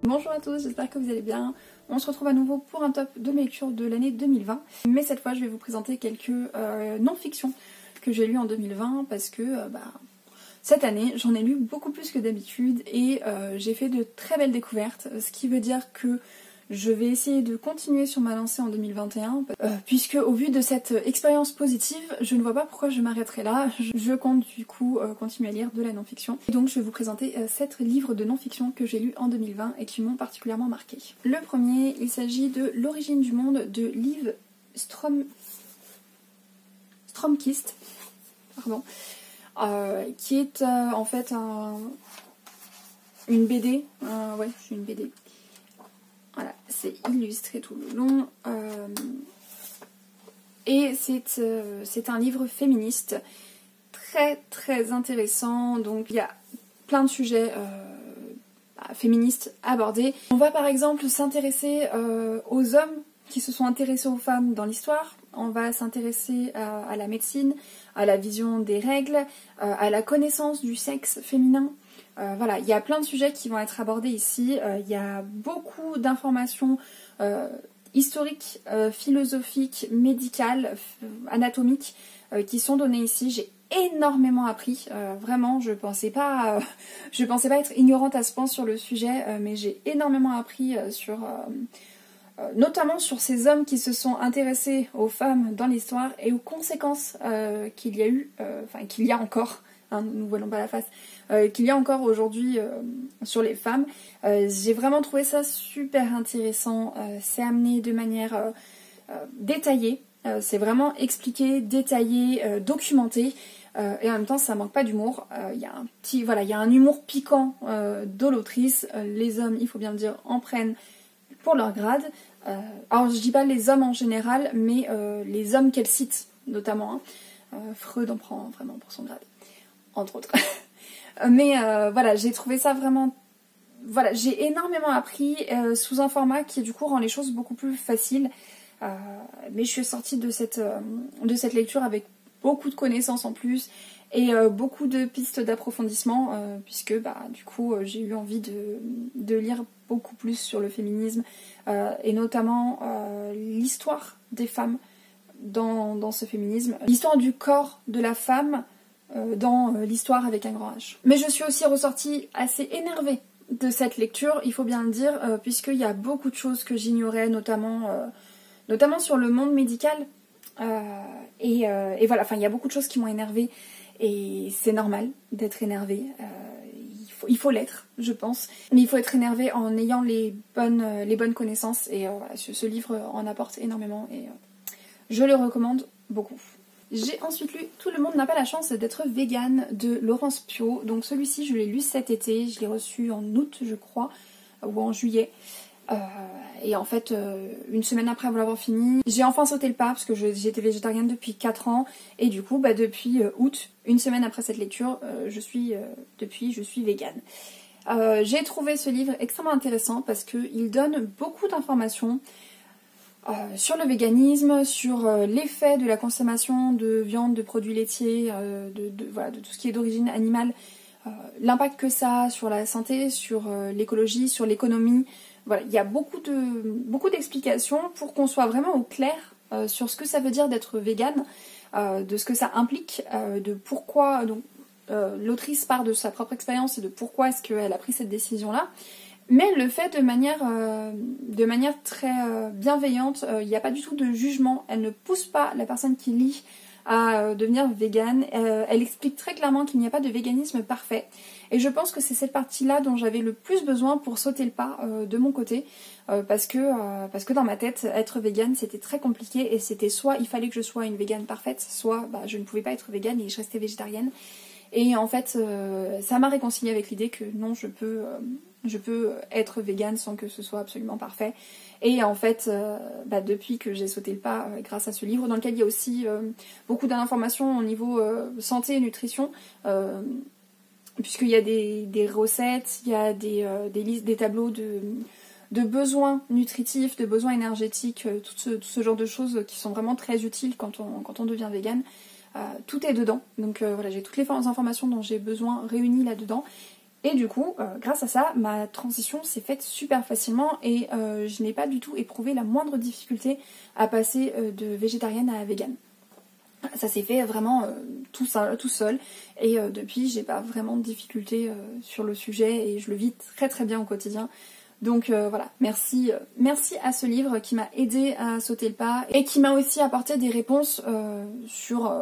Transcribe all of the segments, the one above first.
Bonjour à tous, j'espère que vous allez bien. On se retrouve à nouveau pour un top de mes lectures de l'année 2020. Mais cette fois, je vais vous présenter quelques non-fictions que j'ai lues en 2020 parce que cette année, j'en ai lu beaucoup plus que d'habitude et j'ai fait de très belles découvertes. Ce qui veut dire que je vais essayer de continuer sur ma lancée en 2021 puisque au vu de cette expérience positive, je ne vois pas pourquoi je m'arrêterai là. Je compte du coup continuer à lire de la non-fiction. Et donc je vais vous présenter 7 livres de non-fiction que j'ai lus en 2020 et qui m'ont particulièrement marqué. Le premier, il s'agit de L'origine du monde de Liv Stromkist, pardon, qui est en fait une BD. Ouais, c'est une BD. Voilà, c'est illustré tout le long. Et c'est un livre féministe très très intéressant. Donc il y a plein de sujets féministes abordés. On va par exemple s'intéresser aux hommes qui se sont intéressés aux femmes dans l'histoire. On va s'intéresser à la médecine, à la vision des règles, à la connaissance du sexe féminin. Voilà, il y a plein de sujets qui vont être abordés ici. Il y a beaucoup d'informations historiques, philosophiques, médicales, anatomiques qui sont données ici. J'ai énormément appris. Vraiment, je pensais pas être ignorante à ce point sur le sujet, mais j'ai énormément appris notamment sur ces hommes qui se sont intéressés aux femmes dans l'histoire et aux conséquences qu'il y a eu, qu'il y a encore. Hein, nous ne voilons pas la face, qu'il y a encore aujourd'hui sur les femmes. J'ai vraiment trouvé ça super intéressant. C'est amené de manière détaillée. C'est vraiment expliqué, détaillé, documenté. Et en même temps, ça manque pas d'humour. Il y a un humour piquant de l'autrice. Les hommes, il faut bien le dire, en prennent pour leur grade. Alors je dis pas les hommes en général, mais les hommes qu'elle cite notamment. Freud en prend vraiment pour son grade. Entre autres. Mais voilà, j'ai trouvé ça vraiment... Voilà, j'ai énormément appris sous un format qui du coup rend les choses beaucoup plus faciles. Mais je suis sortie de cette lecture avec beaucoup de connaissances en plus et beaucoup de pistes d'approfondissement puisque du coup j'ai eu envie de lire beaucoup plus sur le féminisme et notamment l'histoire des femmes dans ce féminisme. L'histoire du corps de la femme dans l'histoire avec un grand H. Mais je suis aussi ressortie assez énervée de cette lecture, il faut bien le dire, puisqu'il y a beaucoup de choses que j'ignorais, notamment sur le monde médical. Et voilà, il y a beaucoup de choses qui m'ont énervée et c'est normal d'être énervée. Il faut l'être, je pense. Mais il faut être énervé en ayant les bonnes connaissances. Et voilà, ce livre en apporte énormément et je le recommande beaucoup. J'ai ensuite lu Tout le monde n'a pas la chance d'être végane de Laurence Piot. Donc celui-ci, je l'ai lu cet été. Je l'ai reçu en août, je crois, ou en juillet. Et en fait, une semaine après l'avoir fini, j'ai enfin sauté le pas parce que j'étais végétarienne depuis 4 ans. Et du coup, depuis août, une semaine après cette lecture, je suis végane. J'ai trouvé ce livre extrêmement intéressant parce qu'il donne beaucoup d'informations sur le véganisme, sur l'effet de la consommation de viande, de produits laitiers, de tout ce qui est d'origine animale, l'impact que ça a sur la santé, sur l'écologie, sur l'économie. Voilà, il y a beaucoup d'explications pour qu'on soit vraiment au clair sur ce que ça veut dire d'être végane, de ce que ça implique, de pourquoi l'autrice part de sa propre expérience et de pourquoi est-ce qu'elle a pris cette décision-là. Mais le fait de manière très bienveillante, il n'y a pas du tout de jugement, elle ne pousse pas la personne qui lit à devenir végane, elle explique très clairement qu'il n'y a pas de véganisme parfait. Et je pense que c'est cette partie-là dont j'avais le plus besoin pour sauter le pas de mon côté, parce que dans ma tête, être végane c'était très compliqué et c'était soit il fallait que je sois une végane parfaite, soit je ne pouvais pas être végane et je restais végétarienne. Et en fait, ça m'a réconciliée avec l'idée que non, je peux être végane sans que ce soit absolument parfait. Et en fait, depuis que j'ai sauté le pas grâce à ce livre, dans lequel il y a aussi beaucoup d'informations au niveau santé et nutrition, puisqu'il y a des recettes, il y a des listes, des tableaux de besoins nutritifs, de besoins énergétiques, tout ce genre de choses qui sont vraiment très utiles quand on devient végane. Tout est dedans, donc voilà, j'ai toutes les informations dont j'ai besoin réunies là-dedans. Et du coup, grâce à ça, ma transition s'est faite super facilement et je n'ai pas du tout éprouvé la moindre difficulté à passer de végétarienne à végane. Ça s'est fait vraiment tout seul et depuis j'ai pas vraiment de difficulté sur le sujet et je le vis très très bien au quotidien. Donc voilà, merci à ce livre qui m'a aidé à sauter le pas et qui m'a aussi apporté des réponses sur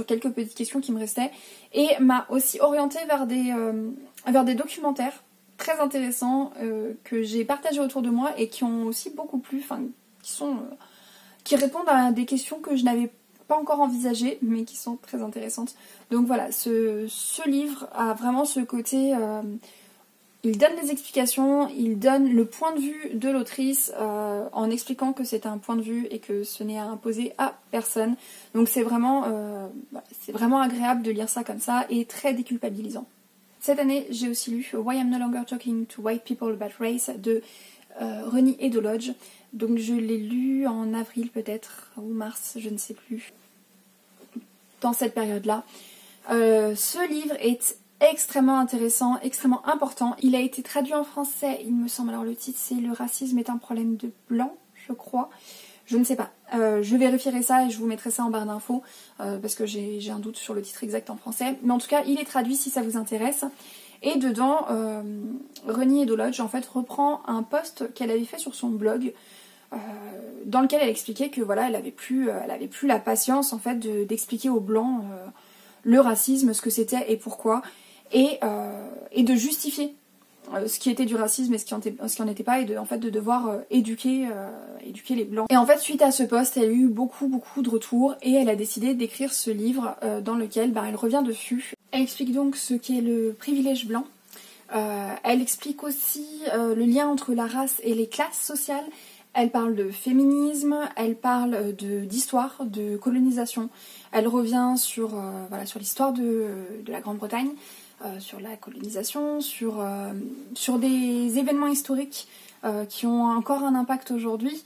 quelques petites questions qui me restaient et m'a aussi orientée vers des documentaires très intéressants que j'ai partagés autour de moi et qui ont aussi beaucoup plu, enfin qui répondent à des questions que je n'avais pas encore envisagées mais qui sont très intéressantes. Donc voilà, ce livre a vraiment ce côté... il donne des explications, il donne le point de vue de l'autrice en expliquant que c'est un point de vue et que ce n'est à imposer à personne. Donc c'est vraiment agréable de lire ça comme ça et très déculpabilisant. Cette année, j'ai aussi lu Why I'm No Longer Talking to White People About Race de Reni Eddo-Lodge. Donc je l'ai lu en avril peut-être, ou mars, je ne sais plus, dans cette période-là. Ce livre est extrêmement intéressant, extrêmement important. Il a été traduit en français, il me semble. Alors le titre c'est Le racisme est un problème de blanc, je crois. Je ne sais pas. Je vérifierai ça et je vous mettrai ça en barre d'infos parce que j'ai un doute sur le titre exact en français. Mais en tout cas, il est traduit si ça vous intéresse. Et dedans, Reni Eddo-Lodge en fait reprend un post qu'elle avait fait sur son blog dans lequel elle expliquait que voilà, elle avait plus la patience en fait d'expliquer aux blancs le racisme, ce que c'était et pourquoi, et de justifier ce qui était du racisme et ce qui en était pas, et de devoir éduquer les blancs. Et en fait, suite à ce post, elle a eu beaucoup de retours et elle a décidé d'écrire ce livre dans lequel elle revient dessus. Elle explique donc ce qu'est le privilège blanc. Elle explique aussi le lien entre la race et les classes sociales. Elle parle de féminisme, elle parle d'histoire, de colonisation. Elle revient sur l'histoire de la Grande-Bretagne, sur la colonisation, sur des événements historiques qui ont encore un impact aujourd'hui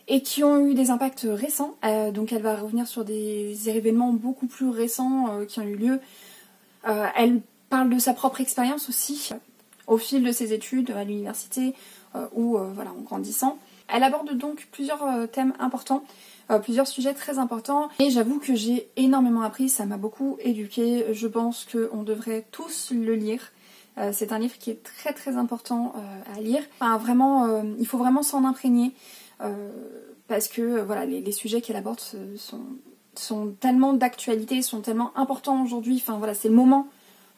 et qui ont eu des impacts récents. Donc elle va revenir sur des événements beaucoup plus récents qui ont eu lieu. Elle parle de sa propre expérience aussi, au fil de ses études à l'université ou en grandissant. Elle aborde donc plusieurs thèmes importants, plusieurs sujets très importants. Et j'avoue que j'ai énormément appris, ça m'a beaucoup éduquée. Je pense qu'on devrait tous le lire. C'est un livre qui est très très important à lire. Enfin, vraiment, il faut vraiment s'en imprégner parce que les sujets qu'elle aborde sont tellement d'actualité, sont tellement importants aujourd'hui. Enfin voilà, c'est le moment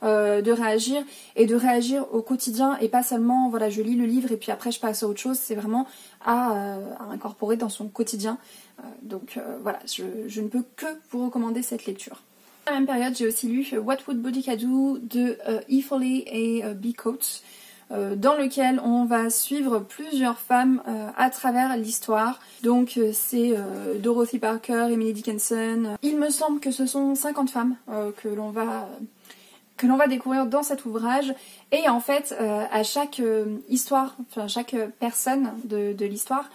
de réagir et de réagir au quotidien et pas seulement je lis le livre et puis après je passe à autre chose. C'est vraiment à incorporer dans son quotidien. Donc je ne peux que vous recommander cette lecture. À la même période, j'ai aussi lu What Would Boudica Do de E. Foley et B. Coates, dans lequel on va suivre plusieurs femmes à travers l'histoire. Donc c'est Dorothy Parker, Emily Dickinson. Il me semble que ce sont 50 femmes que l'on va découvrir dans cet ouvrage. Et en fait, à chaque histoire, enfin chaque personne de l'histoire,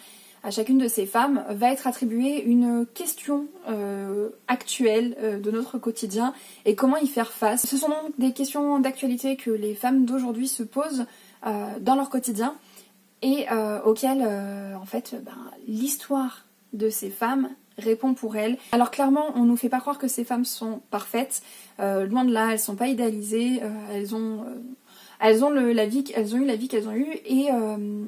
à chacune de ces femmes va être attribuée une question actuelle de notre quotidien et comment y faire face. Ce sont donc des questions d'actualité que les femmes d'aujourd'hui se posent dans leur quotidien et auxquelles l'histoire de ces femmes répond pour elles. Alors clairement, on nous fait pas croire que ces femmes sont parfaites. Loin de là, elles sont pas idéalisées. Elles ont eu la vie qu'elles ont eue.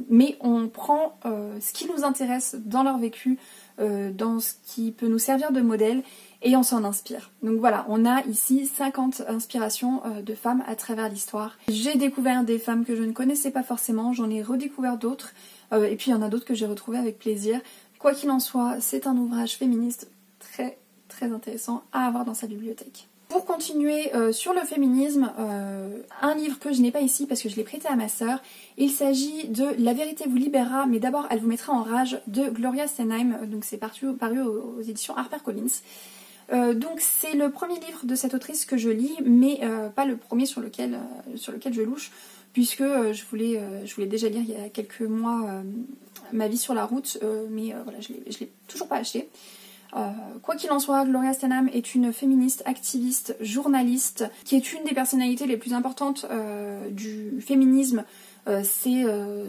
Mais on prend ce qui nous intéresse dans leur vécu, dans ce qui peut nous servir de modèle, et on s'en inspire. Donc voilà, on a ici 50 inspirations de femmes à travers l'histoire. J'ai découvert des femmes que je ne connaissais pas forcément, j'en ai redécouvert d'autres, et puis il y en a d'autres que j'ai retrouvées avec plaisir. Quoi qu'il en soit, c'est un ouvrage féministe très très intéressant à avoir dans sa bibliothèque. Pour continuer sur le féminisme, un livre que je n'ai pas ici parce que je l'ai prêté à ma sœur, il s'agit de La vérité vous libérera, mais d'abord elle vous mettra en rage de Gloria Steinem, donc c'est paru aux éditions HarperCollins. Donc c'est le premier livre de cette autrice que je lis, mais pas le premier sur lequel je louche, puisque je voulais déjà lire il y a quelques mois Ma vie sur la route, mais je l'ai toujours pas acheté. Quoi qu'il en soit, Gloria Steinem est une féministe, activiste, journaliste, qui est une des personnalités les plus importantes du féminisme ces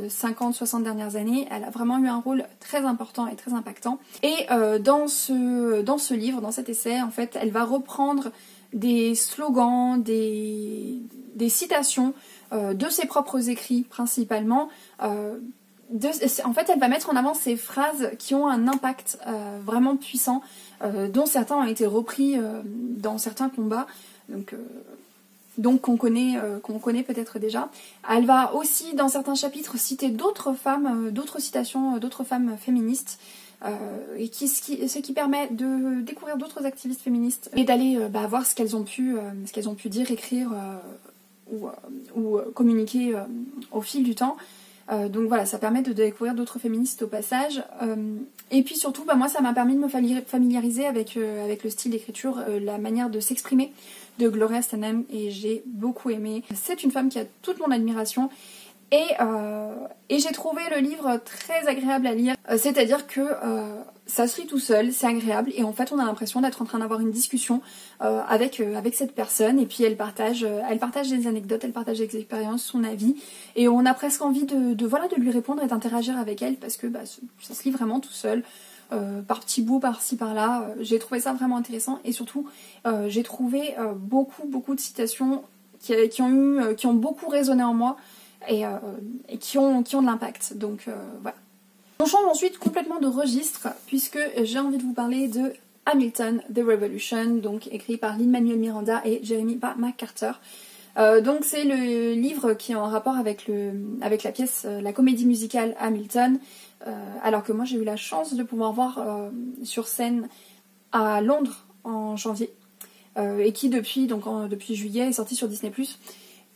50-60 dernières années. Elle a vraiment eu un rôle très important et très impactant. Et dans ce livre, dans cet essai, en fait, elle va reprendre des slogans, des citations de ses propres écrits principalement. En fait, elle va mettre en avant ces phrases qui ont un impact vraiment puissant, dont certains ont été repris dans certains combats. Donc qu'on connaît peut-être déjà. Elle va aussi, dans certains chapitres, citer d'autres femmes, d'autres citations, d'autres femmes féministes, et ce qui permet de découvrir d'autres activistes féministes et d'aller voir ce qu'elles ont pu dire, écrire ou communiquer au fil du temps. Donc voilà, ça permet de découvrir d'autres féministes au passage. Et puis surtout, moi ça m'a permis de me familiariser avec le style d'écriture, la manière de s'exprimer de Gloria Steinem, et j'ai beaucoup aimé. C'est une femme qui a toute mon admiration. Et j'ai trouvé le livre très agréable à lire, c'est-à-dire que ça se lit tout seul, c'est agréable, et en fait on a l'impression d'être en train d'avoir une discussion avec cette personne, et puis elle partage des anecdotes, elle partage des expériences, son avis, et on a presque envie de lui répondre et d'interagir avec elle, parce que ça se lit vraiment tout seul, par petits bouts, par-ci, par-là. J'ai trouvé ça vraiment intéressant, et surtout j'ai trouvé beaucoup de citations qui ont beaucoup résonné en moi, et qui ont de l'impact. Donc voilà. On change ensuite complètement de registre, puisque j'ai envie de vous parler de Hamilton, The Revolution, donc écrit par Lin-Manuel Miranda et Jeremy McCarter. Donc c'est le livre qui est en rapport avec la pièce, la comédie musicale Hamilton, alors que moi j'ai eu la chance de pouvoir voir sur scène à Londres en janvier, et qui depuis juillet est sortie sur Disney+.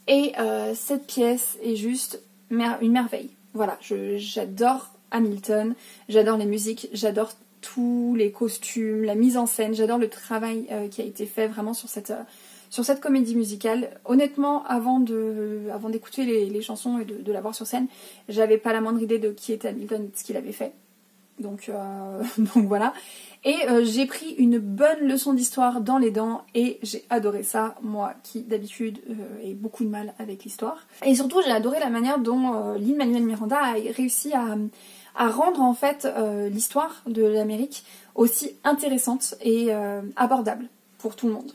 Et cette pièce est juste une merveille. Voilà, j'adore Hamilton, j'adore les musiques, j'adore tous les costumes, la mise en scène, j'adore le travail qui a été fait vraiment sur cette comédie musicale. Honnêtement, avant d'écouter les chansons et de la voir sur scène, j'avais pas la moindre idée de qui était Hamilton et de ce qu'il avait fait. Donc voilà. Et j'ai pris une bonne leçon d'histoire dans les dents, et j'ai adoré ça, moi qui d'habitude ai beaucoup de mal avec l'histoire. Et surtout j'ai adoré la manière dont Lin-Manuel Miranda a réussi à rendre en fait l'histoire de l'Amérique aussi intéressante et abordable pour tout le monde.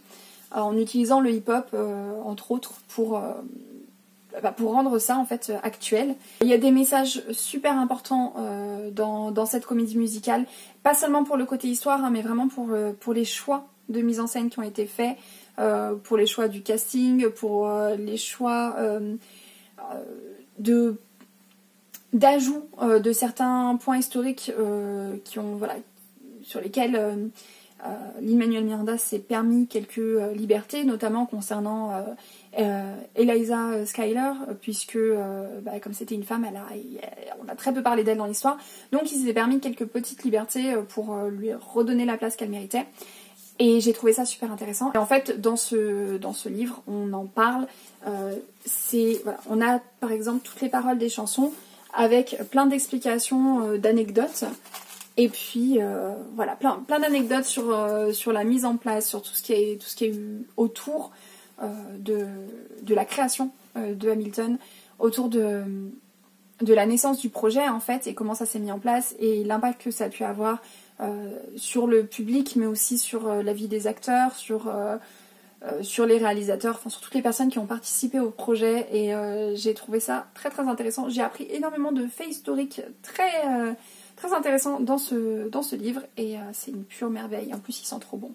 En utilisant le hip-hop entre autres pour rendre ça en fait actuel. Il y a des messages super importants dans cette comédie musicale, pas seulement pour le côté histoire, mais vraiment pour les choix de mise en scène qui ont été faits, pour les choix du casting, pour les choix d'ajout de certains points historiques sur lesquels Lin-Manuel Miranda s'est permis quelques libertés, notamment concernant Eliza Schuyler, puisque comme c'était une femme, on a très peu parlé d'elle dans l'histoire, donc il s'est permis quelques petites libertés pour lui redonner la place qu'elle méritait. Et j'ai trouvé ça super intéressant. Et en fait, dans ce livre, on en parle. On a par exemple toutes les paroles des chansons avec plein d'explications, d'anecdotes. Et puis plein d'anecdotes sur la mise en place, sur tout ce qui a eu autour de la création de Hamilton, autour de la naissance du projet en fait, et comment ça s'est mis en place, et l'impact que ça a pu avoir sur le public, mais aussi sur la vie des acteurs, sur les réalisateurs, enfin sur toutes les personnes qui ont participé au projet. Et j'ai trouvé ça très très intéressant. J'ai appris énormément de faits historiques très intéressant dans ce livre, et c'est une pure merveille. En plus, il sent trop bon.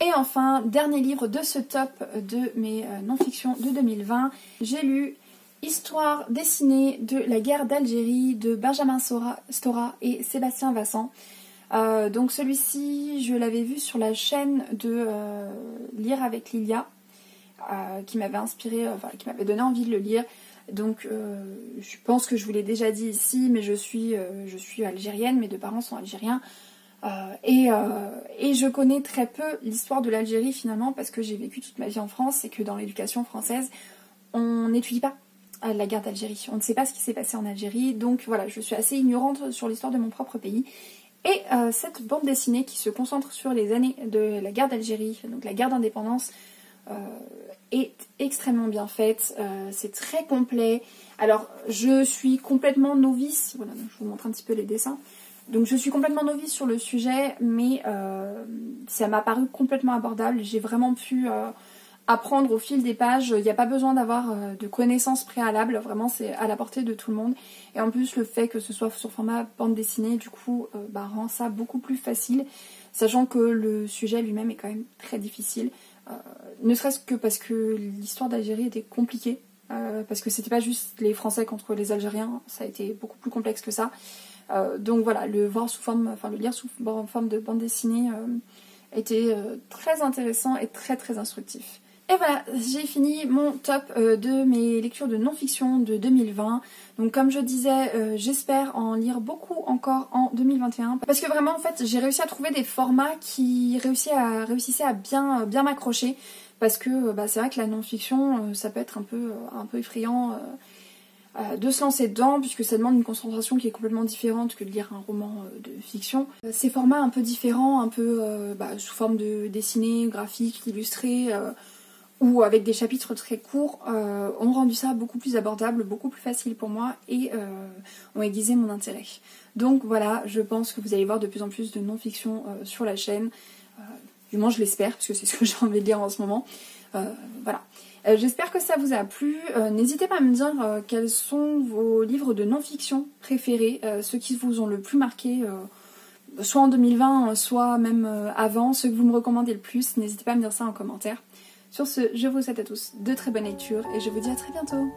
Et enfin, dernier livre de ce top de mes non-fictions de 2020, j'ai lu Histoire dessinée de la guerre d'Algérie de Benjamin Stora et Sébastien Vassant. Donc celui-ci, je l'avais vu sur la chaîne de Lire avec Lilia, qui m'avait inspiré, qui m'avait donné envie de le lire. Donc je pense que je vous l'ai déjà dit ici, mais je suis algérienne, mes deux parents sont algériens, et je connais très peu l'histoire de l'Algérie finalement, parce que j'ai vécu toute ma vie en France, et que dans l'éducation française on n'étudie pas la guerre d'Algérie, on ne sait pas ce qui s'est passé en Algérie. Donc voilà, je suis assez ignorante sur l'histoire de mon propre pays, Et cette bande dessinée qui se concentre sur les années de la guerre d'Algérie, donc la guerre d'indépendance, est extrêmement bien faite, c'est très complet. Alors je suis complètement novice, voilà, donc je vous montre un petit peu les dessins. Donc je suis complètement novice sur le sujet, mais ça m'a paru complètement abordable. J'ai vraiment pu apprendre au fil des pages. Il n'y a pas besoin d'avoir de connaissances préalables, vraiment c'est à la portée de tout le monde. Et en plus le fait que ce soit sur format bande dessinée, du coup, rend ça beaucoup plus facile, sachant que le sujet lui-même est quand même très difficile. Ne serait-ce que parce que l'histoire d'Algérie était compliquée, parce que c'était pas juste les Français contre les Algériens, ça a été beaucoup plus complexe que ça. Donc voilà, le lire sous forme de bande dessinée était très intéressant et très très instructif. Et voilà, j'ai fini mon top de mes lectures de non-fiction de 2020. Donc comme je disais, j'espère en lire beaucoup encore en 2021. Parce que vraiment, en fait, j'ai réussi à trouver des formats qui réussissaient à bien m'accrocher. Parce que c'est vrai que la non-fiction, ça peut être un peu effrayant de se lancer dedans, puisque ça demande une concentration qui est complètement différente que de lire un roman de fiction. Ces formats un peu différents, un peu sous forme de dessiné, graphique, illustré, ou avec des chapitres très courts, ont rendu ça beaucoup plus abordable, beaucoup plus facile pour moi et ont aiguisé mon intérêt. Donc voilà, je pense que vous allez voir de plus en plus de non-fiction sur la chaîne. Du moins je l'espère, parce que c'est ce que j'ai envie de lire en ce moment. Voilà. J'espère que ça vous a plu. N'hésitez pas à me dire quels sont vos livres de non-fiction préférés, ceux qui vous ont le plus marqué, soit en 2020, soit même avant, ceux que vous me recommandez le plus. N'hésitez pas à me dire ça en commentaire. Sur ce, je vous souhaite à tous de très bonnes lectures et je vous dis à très bientôt.